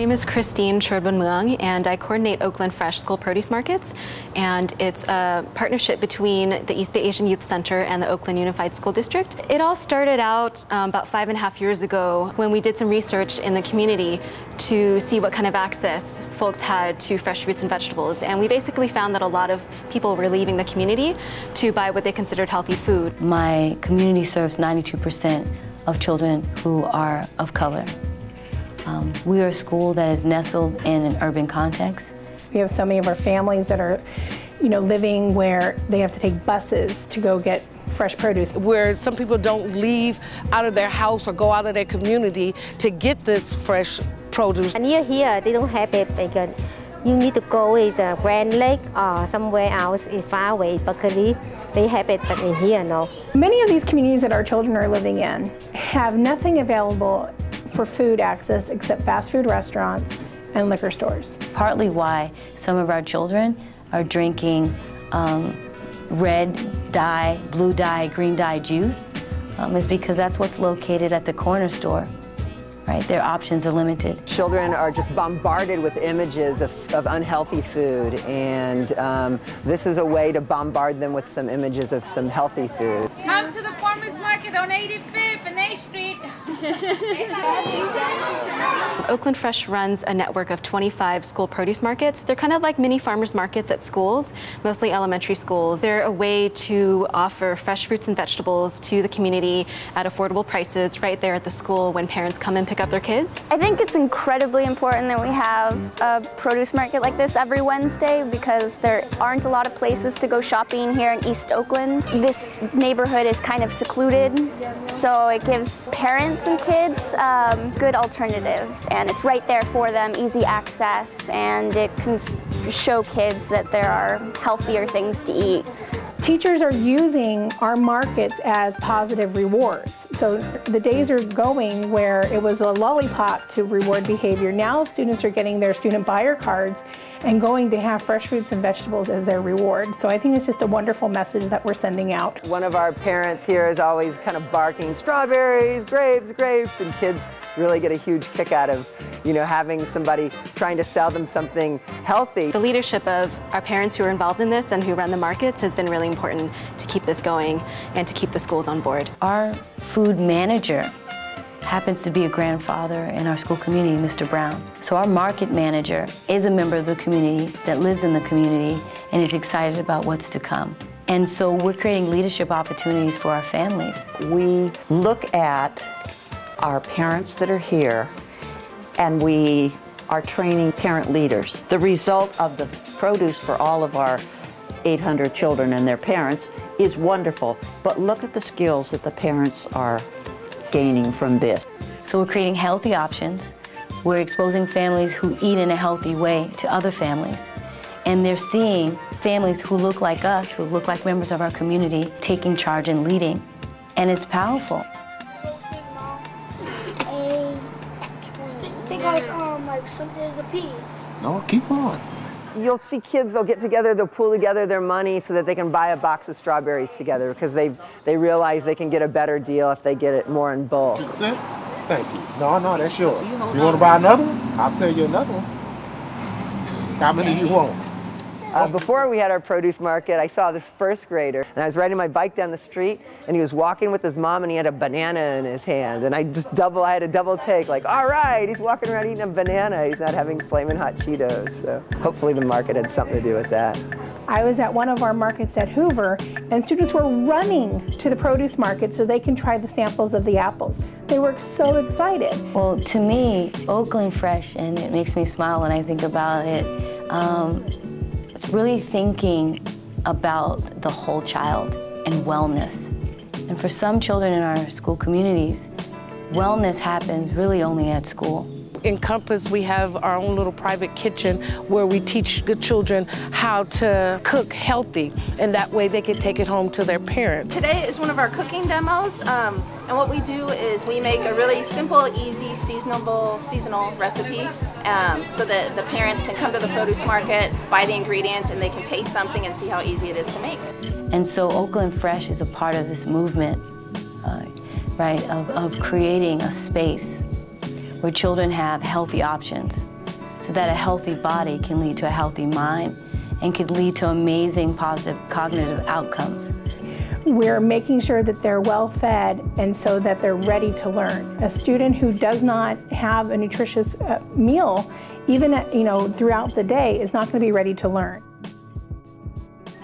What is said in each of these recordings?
name is Christine Chordbun-Muang, and I coordinate Oakland FRESH school produce markets. And it's a partnership between the East Bay Asian Youth Center and the Oakland Unified School District. It all started out about 5.5 years ago when we did some research in the community to see what kind of access folks had to fresh fruits and vegetables. And we basically found that a lot of people were leaving the community to buy what they considered healthy food. My community serves 92% of children who are of color. We are a school that is nestled in an urban context. We have so many of our families that are, living where they have to take buses to go get fresh produce. Where some people don't leave out of their house or go out of their community to get this fresh produce. And here they don't have it because you need to go with the Grand Lake or somewhere else far away, Berkeley. They have it, but in here, no. Many of these communities that our children are living in have nothing available for food access except fast food restaurants and liquor stores. Partly why some of our children are drinking red dye, blue dye, green dye juice is because that's what's located at the corner store. Right? Their options are limited. Children are just bombarded with images of unhealthy food, and this is a way to bombard them with some images of some healthy food. Come to the farmers market on 85th and A Street. Oakland FRESH runs a network of 25 school produce markets. They're kind of like mini farmers markets at schools, mostly elementary schools. They're a way to offer fresh fruits and vegetables to the community at affordable prices right there at the school when parents come and pick up their kids. I think it's incredibly important that we have a produce market like this every Wednesday because there aren't a lot of places to go shopping here in East Oakland. This neighborhood is kind of secluded, so it gives parents and kids good alternative, and it's right there for them, easy access, and it can show kids that there are healthier things to eat. Teachers are using our markets as positive rewards. So the days are going where it was a lollipop to reward behavior. Now students are getting their student buyer cards and going to have fresh fruits and vegetables as their reward. So I think it's just a wonderful message that we're sending out. One of our parents here is always kind of barking, strawberries, grapes, grapes, and kids really get a huge kick out of, having somebody trying to sell them something healthy. The leadership of our parents who are involved in this and who run the markets has been really important to keep this going and to keep the schools on board. Our food manager happens to be a grandfather in our school community, Mr. Brown. So our market manager is a member of the community that lives in the community and is excited about what's to come. And so we're creating leadership opportunities for our families. We look at our parents that are here, and we are training parent leaders. The result of the produce for all of our 800 children and their parents is wonderful, but look at the skills that the parents are gaining from this. So we're creating healthy options. We're exposing families who eat in a healthy way to other families. And they're seeing families who look like us, who look like members of our community, taking charge and leading. And it's powerful. I think I was like something a piece. No, keep on. You'll see kids, they'll get together, they'll pool together their money so that they can buy a box of strawberries together because they realize they can get a better deal if they get it more in bulk. Thank you. No, that's yours. You want to buy another one? I'll sell you another one. How many do you want? Before we had our produce market, I saw this first grader, and I was riding my bike down the street, and he was walking with his mom, and he had a banana in his hand, and I had a double take, like, all right, he's walking around eating a banana, he's not having Flamin' Hot Cheetos, so hopefully the market had something to do with that. I was at one of our markets at Hoover, and students were running to the produce market so they can try the samples of the apples. They were so excited. Well, to me, Oakland FRESH, and it makes me smile when I think about it, it's really thinking about the whole child and wellness. And for some children in our school communities, wellness happens really only at school. In Compass, we have our own little private kitchen where we teach the children how to cook healthy, and that way they can take it home to their parents. Today is one of our cooking demos, and what we do is we make a really simple, easy, seasonal recipe so that the parents can come to the produce market, buy the ingredients, and they can taste something and see how easy it is to make. And so Oakland FRESH is a part of this movement, of creating a space where children have healthy options. so that a healthy body can lead to a healthy mind and could lead to amazing positive cognitive outcomes. We're making sure that they're well fed and so that they're ready to learn. A student who does not have a nutritious meal, even throughout the day, is not going to be ready to learn.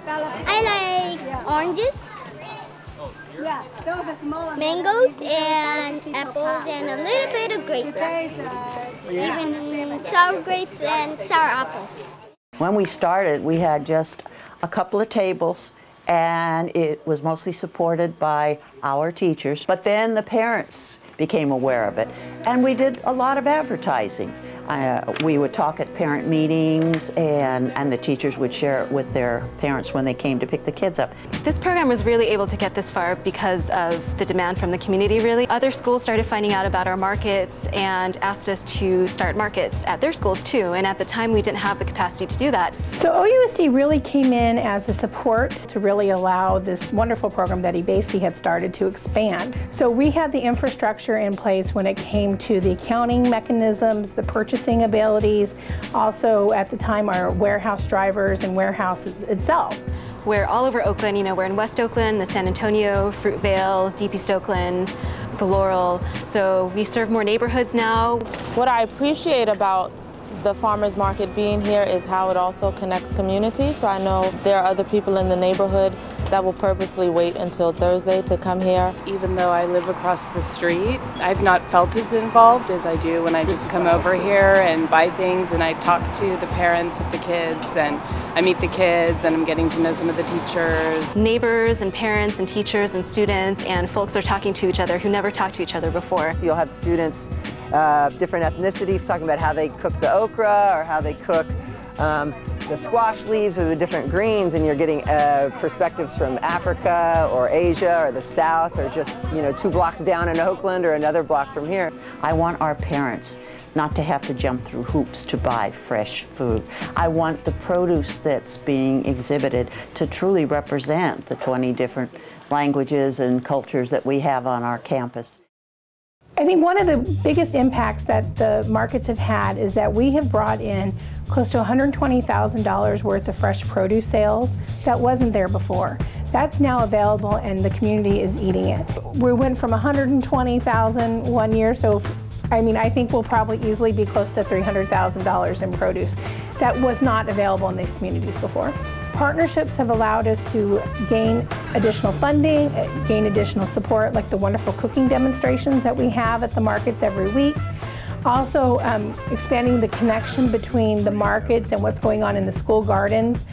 I like oranges, mangoes, and apples, and a little bit of grapes, even sour grapes and sour apples. When we started, we had just a couple of tables, and it was mostly supported by our teachers. But then the parents became aware of it, and we did a lot of advertising. We would talk at parent meetings, and the teachers would share it with their parents when they came to pick the kids up. This program was really able to get this far because of the demand from the community, really. Other schools started finding out about our markets and asked us to start markets at their schools too, and at the time we didn't have the capacity to do that. So OUSD really came in as a support to really allow this wonderful program that eBasey had started to expand. So we had the infrastructure in place when it came to the accounting mechanisms, the purchasing abilities, also at the time our warehouse drivers and warehouse itself. We're all over Oakland, we're in West Oakland, the San Antonio, Fruitvale, Deep East Oakland, the Laurel, so we serve more neighborhoods now. What I appreciate about the farmers market being here is how it also connects communities. So I know there are other people in the neighborhood that will purposely wait until Thursday to come here. Even though I live across the street, I've not felt as involved as I do when I just come over here and buy things, and I talk to the parents of the kids, and I meet the kids, and I'm getting to know some of the teachers. Neighbors and parents and teachers and students and folks are talking to each other who never talked to each other before. So you'll have students, different ethnicities, talking about how they cook the okra or how they cook the squash leaves or the different greens, and you're getting perspectives from Africa or Asia or the South, or just 2 blocks down in Oakland or another block from here. I want our parents not to have to jump through hoops to buy fresh food. I want the produce that's being exhibited to truly represent the 20 different languages and cultures that we have on our campus. I think one of the biggest impacts that the markets have had is that we have brought in close to $120,000 worth of fresh produce sales that wasn't there before. That's now available and the community is eating it. We went from $120,000 one year, so I think we'll probably easily be close to $300,000 in produce that was not available in these communities before. Partnerships have allowed us to gain additional funding, gain additional support, like the wonderful cooking demonstrations that we have at the markets every week. Also, expanding the connection between the markets and what's going on in the school gardens,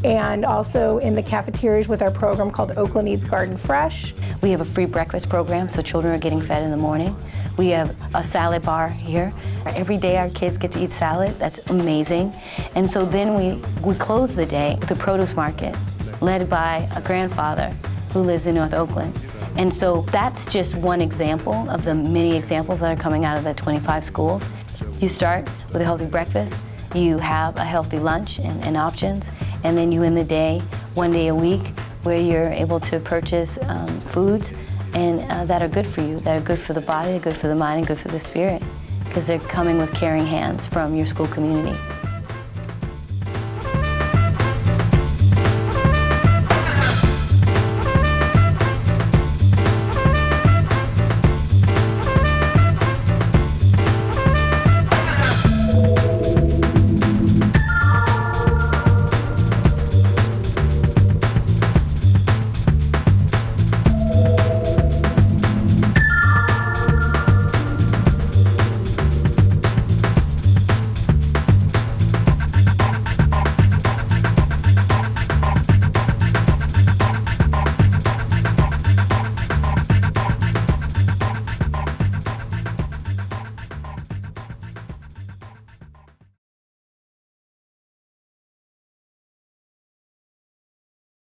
and also in the cafeterias with our program called Oakland Eats Garden Fresh. We have a free breakfast program, so children are getting fed in the morning. We have a salad bar here. Every day our kids get to eat salad. That's amazing. And so then we close the day with a produce market led by a grandfather who lives in North Oakland. And so that's just one example of the many examples that are coming out of the 25 schools. You start with a healthy breakfast, you have a healthy lunch and options, and then you end the day, one day a week, where you're able to purchase foods and that are good for you, that are good for the body, good for the mind, and good for the spirit, because they're coming with caring hands from your school community.